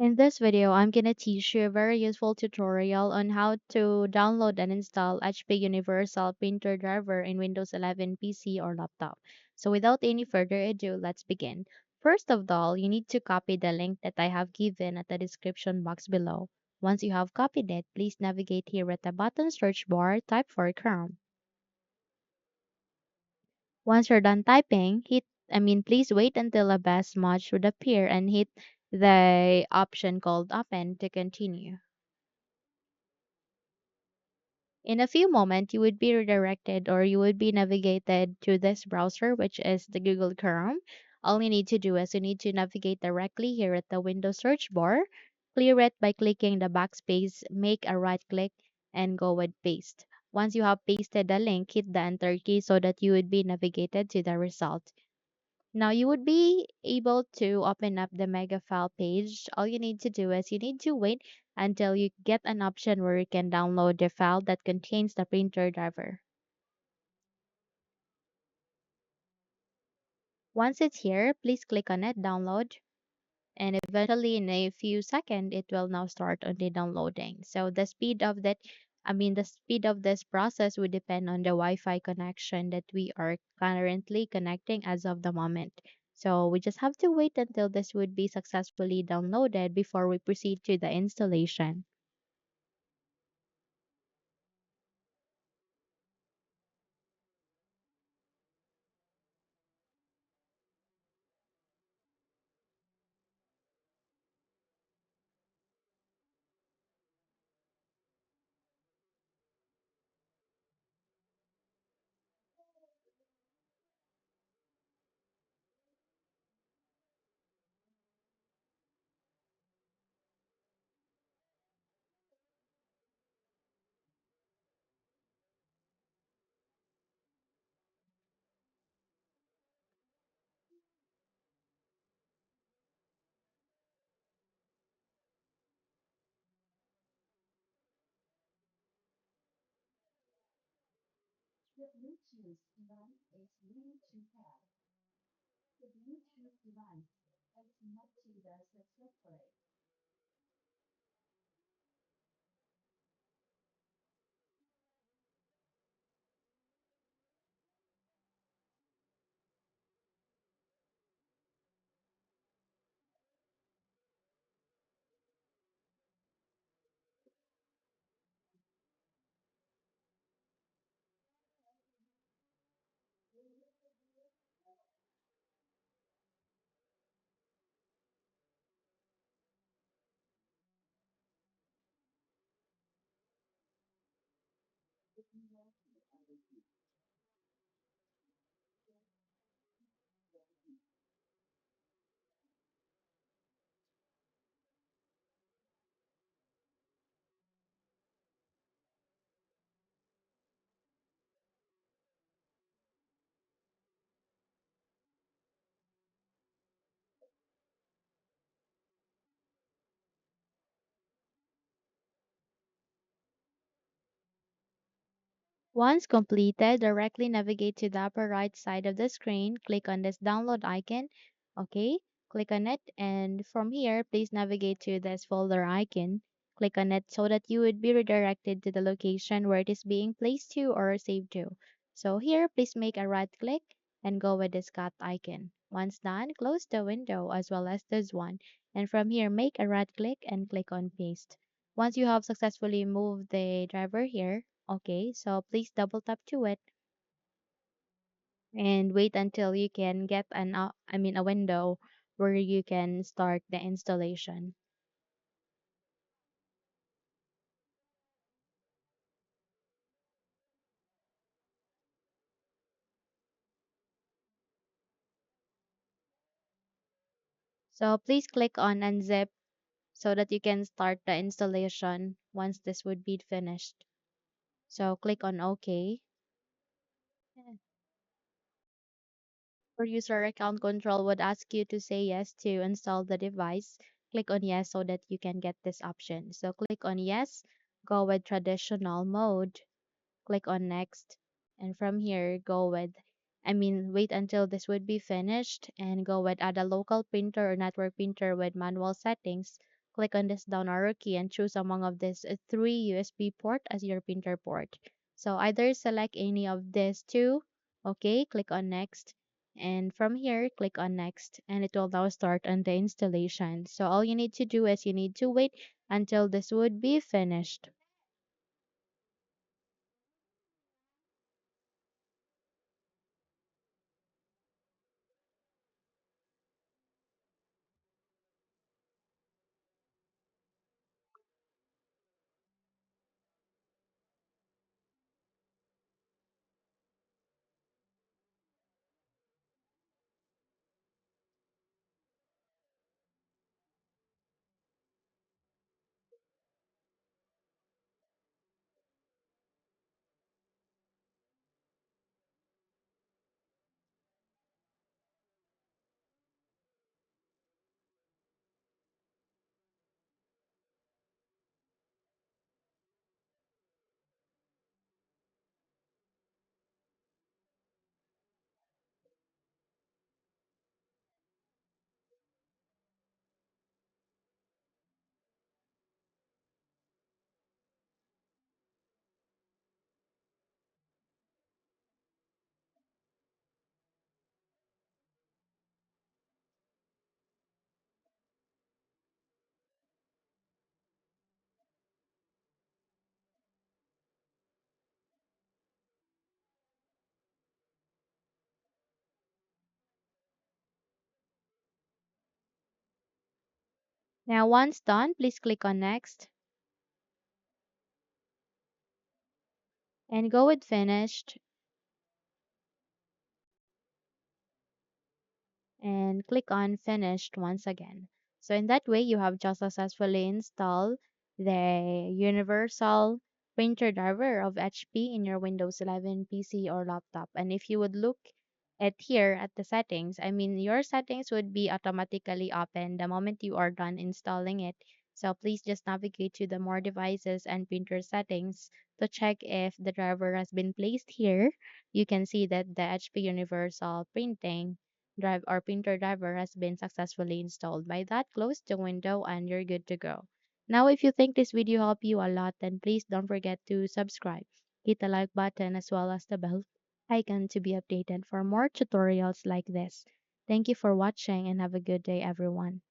In this video, I'm gonna teach you a very useful tutorial on how to download and install HP Universal Printer Driver in Windows 11 PC or laptop. So without any further ado, let's begin. First of all, you need to copy the link that I have given at the description box below. Once you have copied it, please navigate here at the bottom search bar, type for Chrome. Once you're done typing, please wait until a bash match would appear and hit the option called Open to continue. In a few moments, you would be redirected or you would be navigated to this browser, which is the Google Chrome. All you need to do is you need to navigate directly here at the Windows search bar, clear it by clicking the backspace, make a right click, and go with paste. Once you have pasted the link, hit the enter key so that you would be navigated to the result. Now you would be able to open up the mega file page. All you need to do is you need to wait until you get an option where you can download the file that contains the printer driver. Once it's here, please click on it, download, and eventually in a few seconds it will now start on the downloading. So the speed of this process would depend on the Wi-Fi connection that we are currently connecting as of the moment. So we just have to wait until this would be successfully downloaded before we proceed to the installation. Once completed, directly navigate to the upper right side of the screen, click on this download icon. Okay, click on it, and from here, please navigate to this folder icon. Click on it so that you would be redirected to the location where it is being placed to or saved to. So here, please make a right click and go with this cut icon. Once done, close the window as well as this one. And from here, make a right click and click on paste. Once you have successfully moved the driver here, okay, so please double tap to it and wait until you can get a window where you can start the installation. So please click on unzip so that you can start the installation once this would be finished. So click on OK. For user account control would ask you to say yes to install the device. Click on yes so that you can get this option. So click on yes, go with traditional mode, click on next, and from here wait until this would be finished and go with add a local printer or network printer with manual settings. Click on this down arrow key and choose among of these three USB port as your printer port. So either select any of these two, okay, click on next. And from here, click on next and it will now start on the installation. So all you need to do is you need to wait until this would be finished. Now once done, please click on next and go with finished and click on finished once again. So in that way, you have just successfully installed the universal printer driver of HP in your Windows 11 PC or laptop. And if you would look at here at the settings, I mean, your settings would be automatically open the moment you are done installing it. So please just navigate to the more devices and printer settings to check if the driver has been placed here. You can see that the HP Universal Printing drive or printer driver has been successfully installed. By that, close the window and you're good to go. Now, if you think this video helped you a lot, then please don't forget to subscribe. Hit the like button as well as the bell icon to be updated for more tutorials like this. Thank you for watching and have a good day, everyone.